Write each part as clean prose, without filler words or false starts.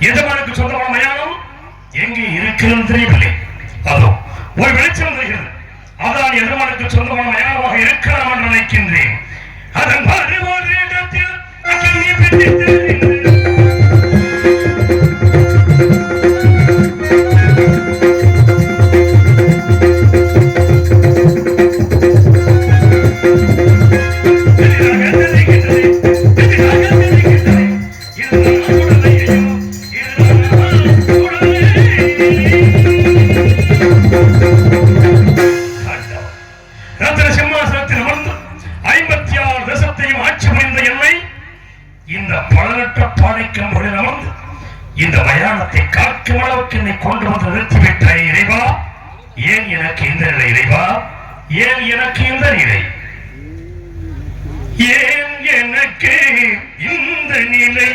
எஜமானுக்கு சொந்தமான மயானம் எங்கே இருக்கிறது தெரியவில்லை. அதோ ஒரு வெளிச்சம் தெரிகிறது. அதான் எஜமானுக்கு சொந்தமான மயானமாக இருக்கலாம் என்று நினைக்கின்றேன். அதன் ஒரு இடத்தில் அக்னி பிடித்தது. இந்த மயானத்தை காக்கும் அளவுக்கு என்னை கொண்டு வந்து நிறுத்திவிட்டாய் இறைவா. ஏன் எனக்கு இந்த நிலை இறைவா? ஏன் எனக்கு இந்த நிலை? ஏன் எனக்கு இந்த நிலை?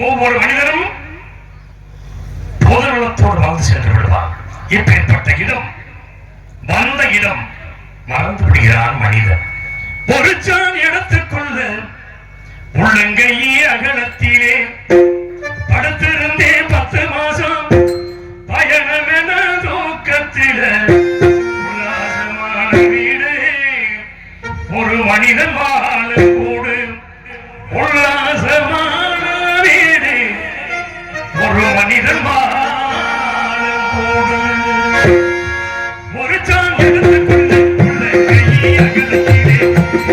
ஒவ்வொரு மனிதனும் பொதுநலத்தோடு வாழ்ந்து சென்று விடுவான். இப்பேற்பட்ட இடம் வந்த இடம் மறந்து விடுகிறான் மனிதன். ஒரு சான் இடத்துக்குள்ள உள்ளங்கையே அகலத்திலே படுத்திருந்தே 10 மாசம் பயணமென தூக்கத்தில உல்லாசமான வீடு ஒரு மனிதன் வாழ கூடு. உல்லாசமான வீடு ஒரு மனிதன் வாழ கூடு. ஒரு சான் எடுத்துக்கொண்டு உள்ளங்கையே அகலத்திலே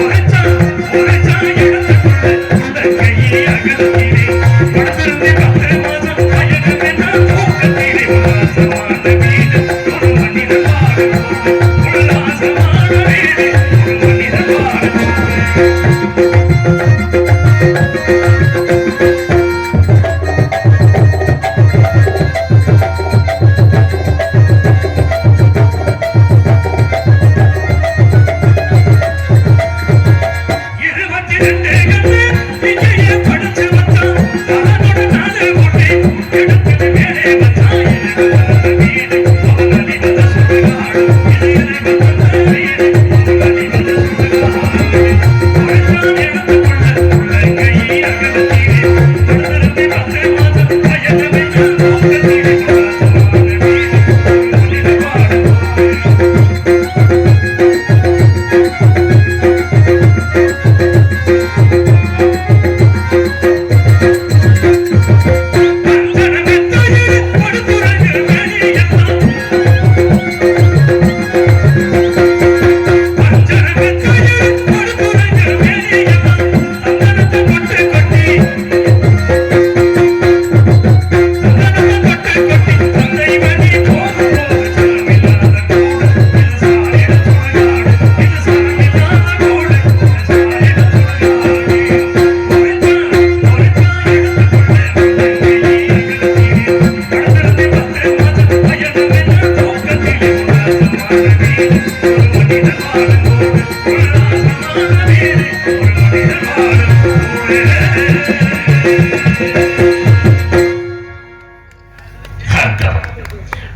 ஒரு சான் எடுத்துக்கொண்டு உள்ளங்கையே அகலத்திலே படுத்திருந்தே 10 மாசம் பயணமென தூக்கத்திலே உல்லாசமான வீடு ஒரு மனிதன் வாழ கூடு. உல்லாசமான வீடு ஒரு மனிதன் வாழ கூடு.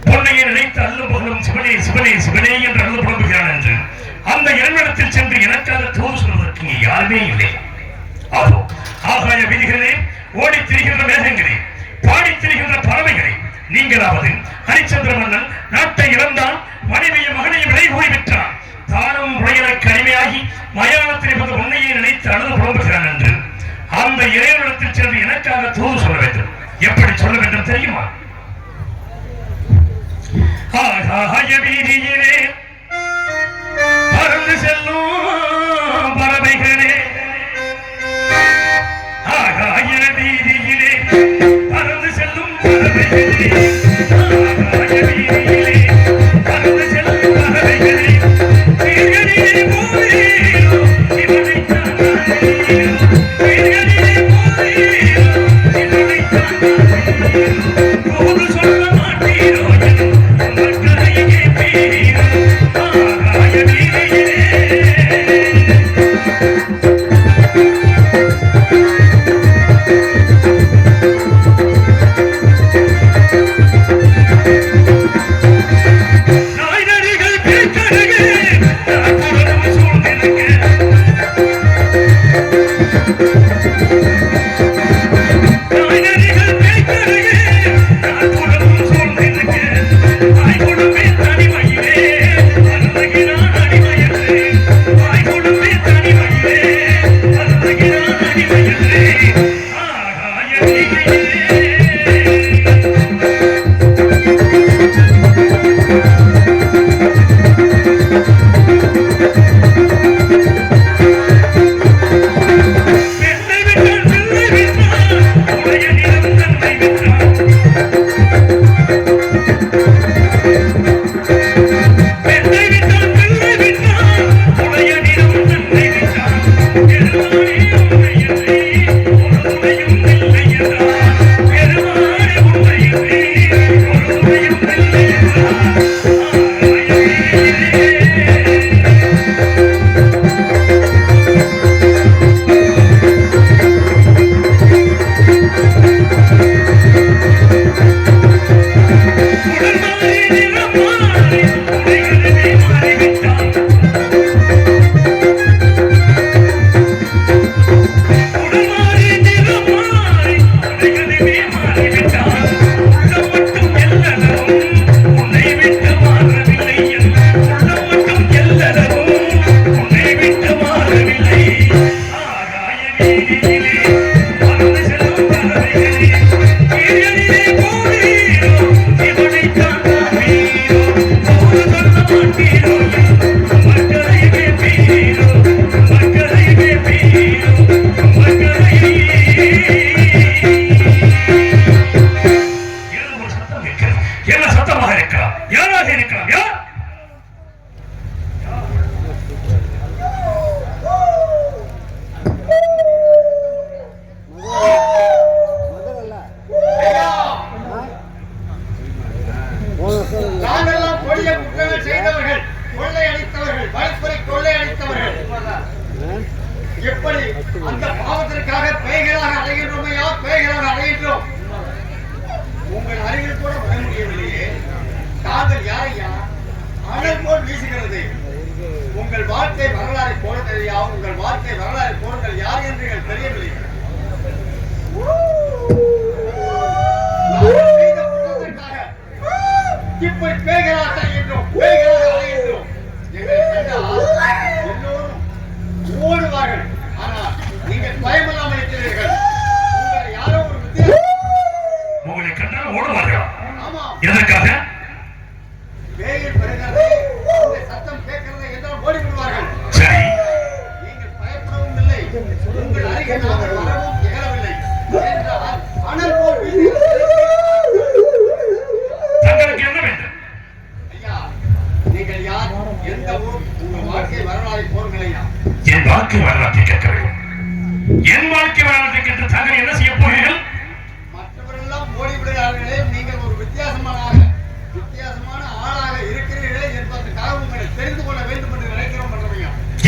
பொன்னையை நினைத்து அல்லும் பகலும் சிவனே சிவனே சிவனே என்று அழுது புலம்புகிறான் என்று அந்த இறைவனிடத்தில் சென்று எனக்காக தூது சொல்வதற்கு இங்கே யாருமே இல்லை. அதோ ஆகாய வீதிகளிலே ஓடித் திரிகின்ற மேகங்களே, பாடித் திரிகின்ற பறவைகளே, நீங்களாவது ஹரிச்சந்திர மன்னன் நாட்டை இழந்தான், மனைவியும் மகனையும் விலை கூறி விட்டான், தானும் உடையனுக்கு அடிமையாகி மயானத்தில் இருந்த உன்னையை நினைத்து அழுது புலம்புகிறான் என்று அந்த இறைவனிடத்தில் சென்று எனக்காக தூது சொல்ல வேண்டும். எப்படி சொல்ல வேண்டும் தெரியுமா? ஆகாய வீதியிலே பறந்து செல்லும் பறவைகளே, ஆகாய வீதியிலே பறந்து செல்லும் பறவைகளே, ஆகாய வீதியிலே பறந்து செல்லும் பறவைகளே, வீதிகளிலே போவீரோ இவனைத்தான் நானேயோ, வீதிகளிலே போவீரோ இவனைத்தான் நானேயோ, போது சொல்ல மாட்டீரோ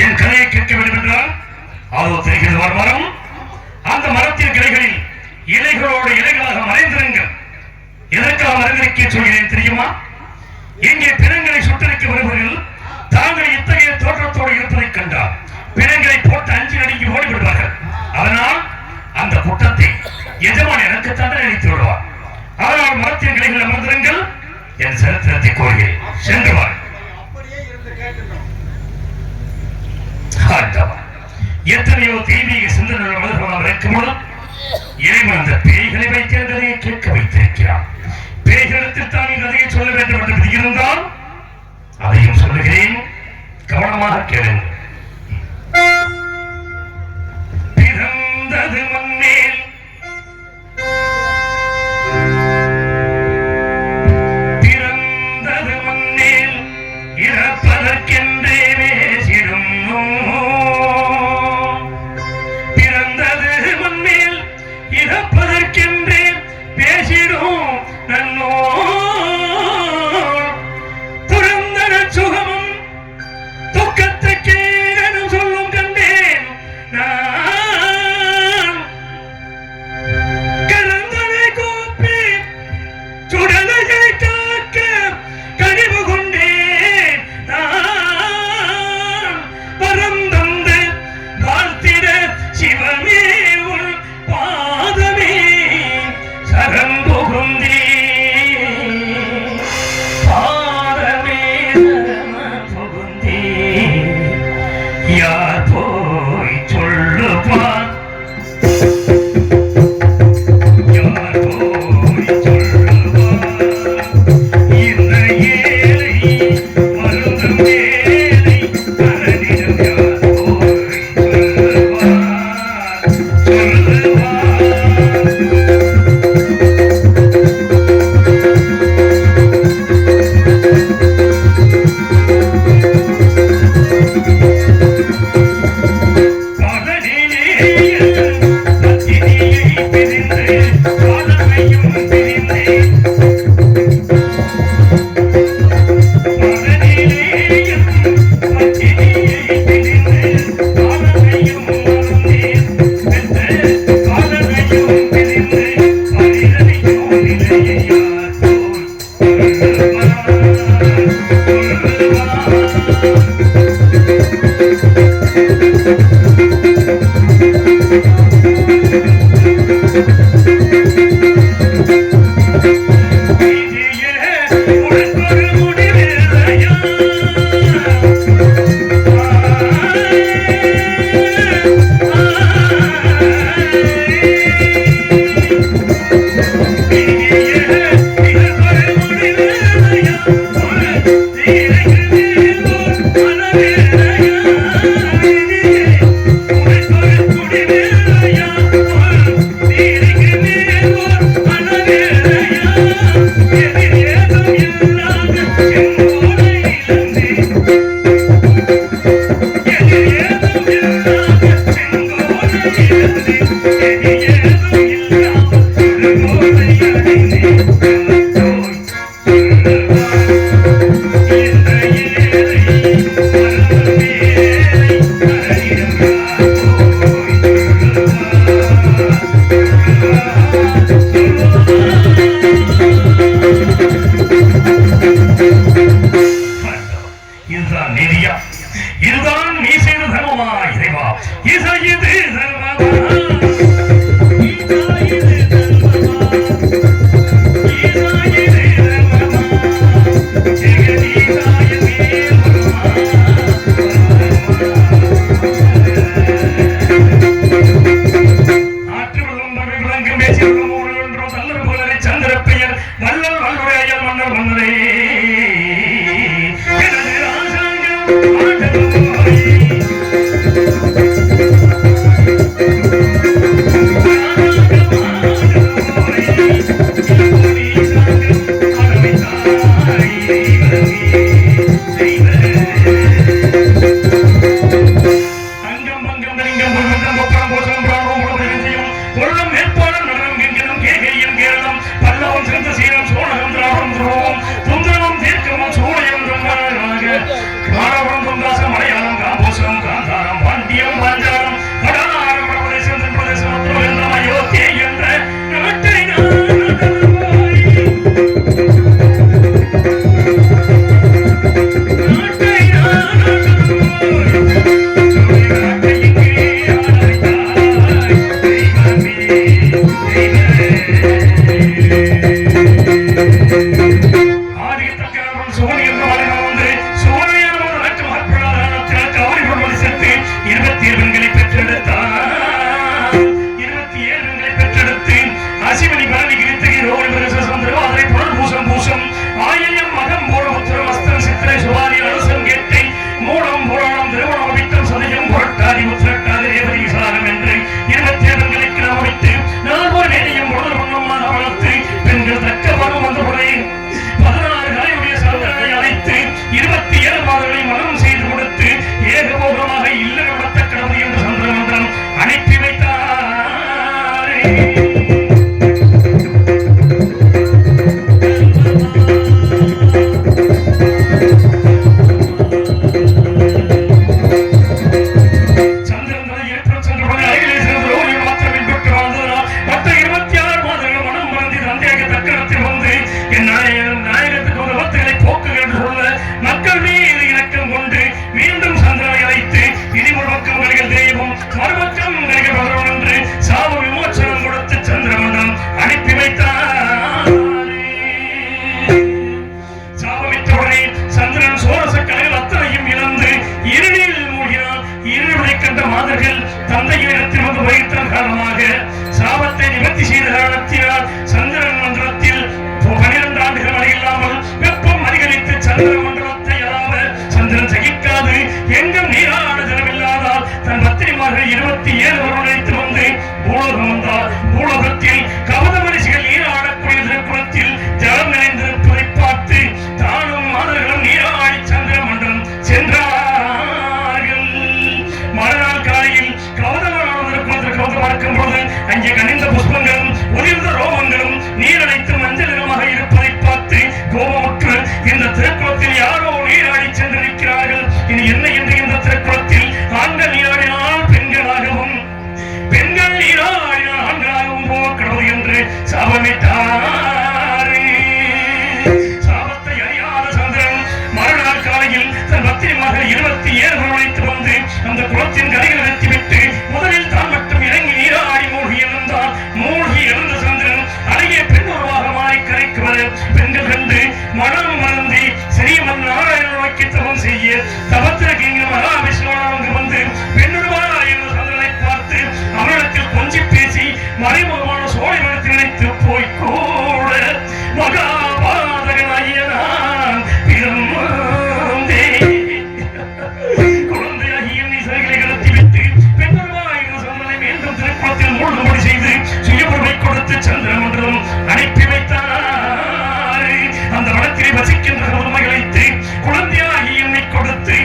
என் கதையை கேட்க வேண்டும் என்றால் அதோ தெரிகிறது மரம். அந்த மரத்தின் கிளைகளில் எதற்கே சொல்கிறேன் தெரியுமா? இங்கே பிணங்களை சுட்டரிக்க வருபவர்கள் தாங்கள் இத்தகைய தோற்றத்தோடு இருப்பதைக் கண்டால் பிணங்களை போட்டு அஞ்சு நடுங்கி ஓடிவிடுவார்கள். அதனால் அந்த குற்றத்தை எஜமான் எனக்கு தண்டனை அளித்து விடுவார். அதனால் மரத்தின் கிளைகள் அமர்ந்திருங்கள், என் சரித்திரத்தை கோருகிறேன், சென்று வாருங்கள். எத்தனையோ தெய்வீக சிந்தனைகள் மனிதர்களால் இருக்கும்போது இறைவன் அந்த பேய்களை வைத்து கதையை கேட்க வைத்திருக்கிறான். பேய்களிடத்தில் தான் கதையை சொல்ல வேண்டும் என்று விதி இருந்தால் அதையும் சொல்லுகிறேன், கவனமாக கேளுங்கள். பிறந்தது மண்ணேல் பிறந்தது மண்ணேல் இறப்பதற்கென்றே பேசிடும். பிறந்தது மண்ணேல் இறப்பதற்கென்றே பேசிடும் நன்னோ. புறந்தன சுகமும் துக்கத்துக்கே சொல்லும் கண்டேன் நான். கரந்தனை கூப்பி சுடலையை காக்க கனிவு கொண்டேன் நான். பரந்தந்து வாழ்த்திட சிவமே உள் பாதமே சரண் புகுந்தே. பாதமே சரண் புகுந்தே. யார் போய் சொல்லுவார், யார் போய் சொல்லுவார் இந்த ஏழை வருந்தும் ஏழை கரனிடம் யார் போய் சொல்லுவார், சொல்லுவார். இதுதான் நீ செய்த தர்மமா இறைவா? இது தர்மமா? சந்திர பெயர் வல்லல் வல்லுரையல் மன்னர் மன்னரே வசிக்கின்ற உண்மை வைத்து குழந்தையாகி என்னை கொடுத்து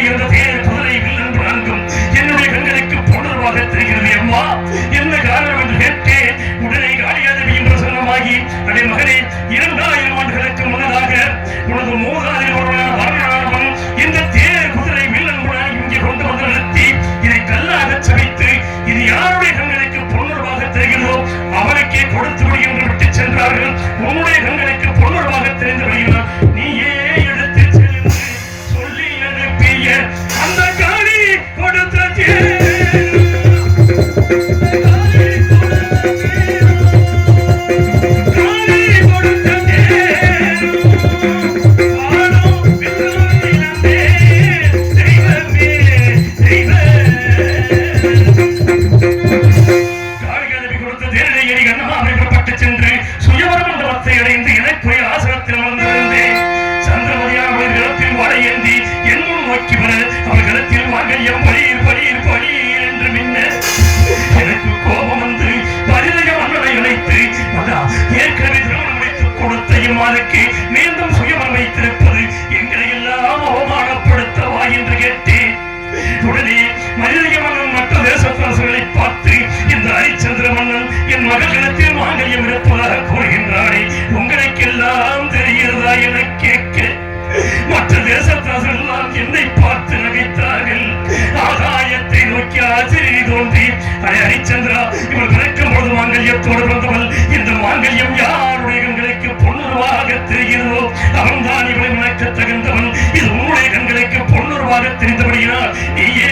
இருந்த தேர் குதிரை வில்லன் நான்கும் என்னுடைய கண்களுக்கு பொருளாக தெரிகிறது. அம்மா என்ன காரணம் என்று கேட்டேன். உடனே காளியாதேவி பிரசன்னமாகி, அடே மகனே, 2000 ஆண்டுகளுக்கு முன்னதாக உனது மூதாதையர் ஒருவனான வரலானவன் இந்த தேர் குதிரை வில்லன் இங்கே கொண்டு வந்து நிறுத்தி இதை கல்லாக சமைத்து இது யாருடைய கண்களுக்கு பொருளாக தெரிகிறதோ அவனுக்கே கொடுத்து விடு என்று விட்டு சென்றார்கள். உன்னுடைய கண்களுக்கு பொருளாக தெரிந்து விடுகிறார். நீயே எடுத்து சென்று சொல்லி அனுப்பிய அந்த காளி கொடுத்த மீண்டும் சுயமம் வைத்திருப்பது எங்களை எல்லாம் அவமானப்படுத்தவா என்று கேட்டேன். உடனே மனிதக மன்னன் மற்ற தேசத்தரசர்களை பார்த்து, இந்த ஹரிச்சந்திர மன்னன் என் மகளிடத்தில் மாங்கல்யம் இருப்பதாக கூறுகின்றானே, உங்களுக்கெல்லாம் தெரிகிறதா என கேட்க மற்ற தேசத்தரசர்கள் என்னை பார்த்து நகைத்தார்கள். ஆகாயத்தை நோக்கி ஆச்சரிய தோன்றி, ஹரிச்சந்திரா, இவள் பிறக்கும் பொழுது மாங்கல்யத்தோடு வந்தவள். இந்த மாங்கல்யம் யாருடைய கண்களுக்கு பொன்னுருவாக தெரிகிறதோ அவன்தான் இவளை மணக்க தகுந்தவன். இது உன்னுடைய கண்களுக்கு பொன்னுருவாக தெரிந்தபடியினால் நீயே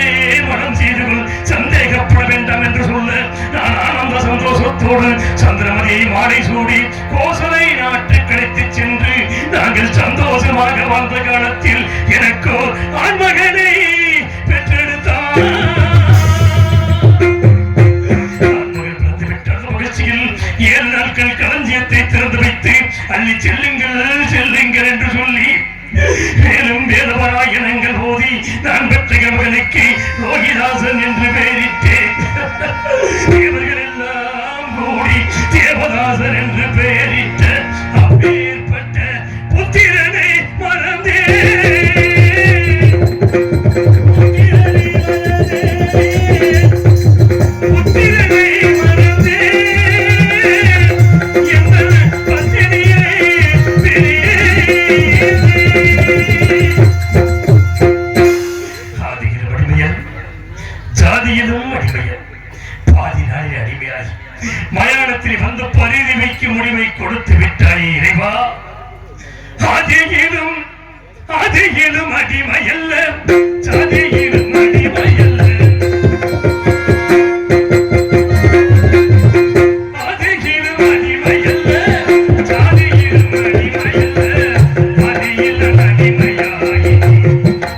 மனம் செய்து கொள், சந்தேகப்பட வேண்டாம் என்று சொல்ல, நான் ஆனந்த சந்தோஷத்தோடு சந்திரமதியை மாலை சூடி கோசலை நாட்டு கிடைத்து சென்று நாங்கள் சந்தோஷமாக வாழ்ந்த காலத்தில் எனக்கோ ஆண்மகனை பெற்றெடுத்தான். மகிழ்ச்சியில் 7 நாட்கள் களஞ்சியத்தை திறந்து வைத்து அள்ளி செல்லுங்கள் செல்லுங்கள் என்று சொல்லி மேலும் வேதபாராயணங்கள் போதி நான் பெற்ற மகனுக்கு லோகிதாசன் என்று பெயரிட்டேன். இவர்கள் எல்லாம் கூடி தேவதாசன் என்று பெயரிட்ட அப்பேற்பட்ட புத்திரனை மறந்தேன். மயானத்தில் வந்து பரிதிமைக்கு முடிவை கொடுத்து விட்டாய் இறைவா. ஆதியிலும் அடிமையல்ல, சாதியிலும் அடிமையல்ல, ஆதியிலும் அடிமையல்ல, சாதியிலும் அடிமையல்ல, ஆதியிலும் அடிமையாகி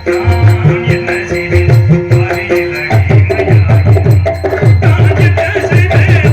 நான் என்ன செய்வேன்? ஆதியில் அடிமையாகி நான் என்ன செய்வேன்?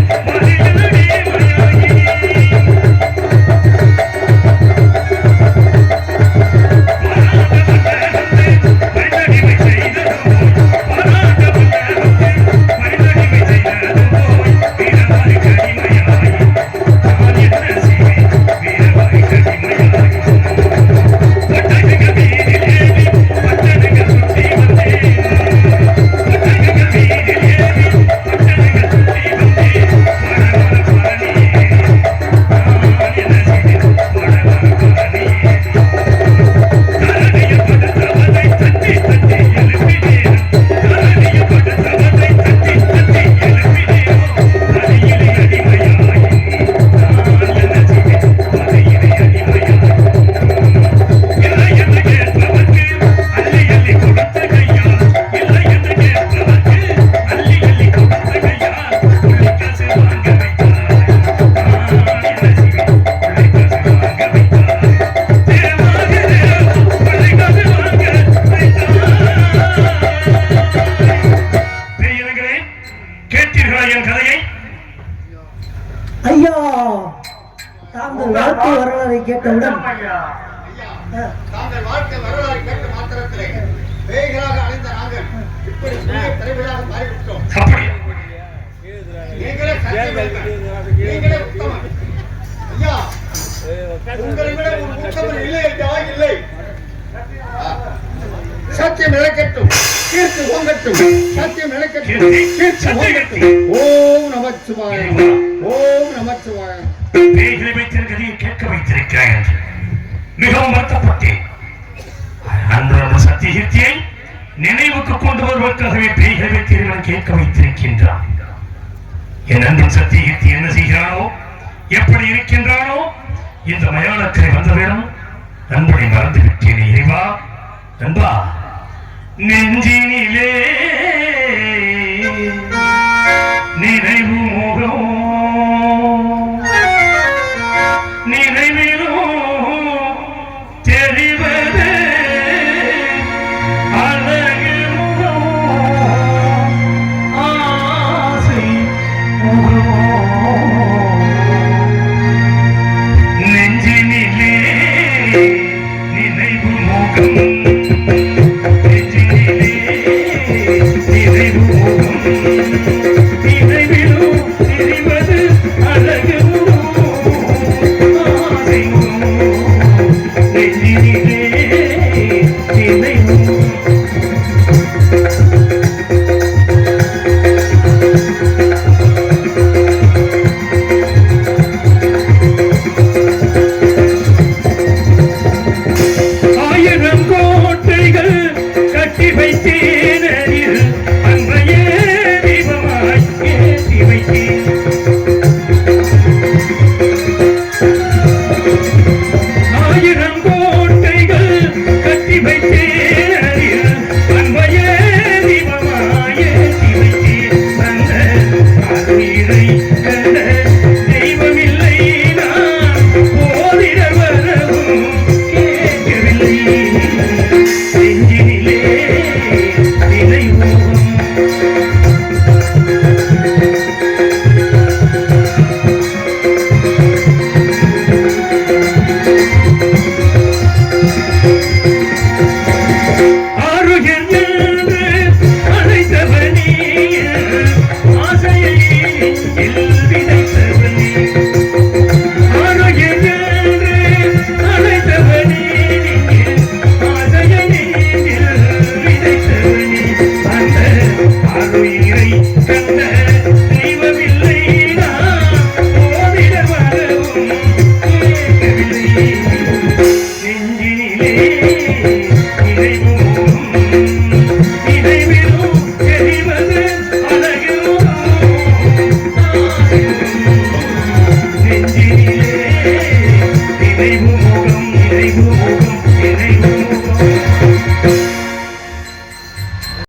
கேட்டவுடன் தாங்கள் வாழ்க்கை வரலாறு கேட்ட மாத்திரத்திலே பேய்களாக அடைந்த நாங்கள் இப்படி தலைவராக மாறிவிட்டோம். நீங்களே நீங்களே உத்தமன். ஐயா, உங்களை விட ஒரு உத்தமன் இல்லை என்றா இல்லை. சத்தியம் நிலைக்கட்டும், கீர்த்தி ஓங்கட்டும், சத்தியம் நிலைக்கட்டும், கீர்த்தி ஓங்கட்டும். ஓம் நமச்சிவாய, ஓம் நமச்சிவாய. பேய்களை வைத்திருக்கிறதை கேட்க வைத்திருக்கிறாய் என்று மிகவும் வருத்தப்பட்டேன். அன்று சத்தியகீர்த்தியை நினைவுக்கு கொண்டு வருவதற்காகவே பேய்களை வைத்திருக்கிறவன் கேட்க வைத்திருக்கின்றான். என் அன்பன் சத்தியகீர்த்தி என்ன செய்கிறானோ, எப்படி இருக்கின்றானோ, இந்த மயானக்கரை வந்தவிடம் நண்பனை மறந்து விட்டேன். இறைவா, நண்பா, நெஞ்சினிலே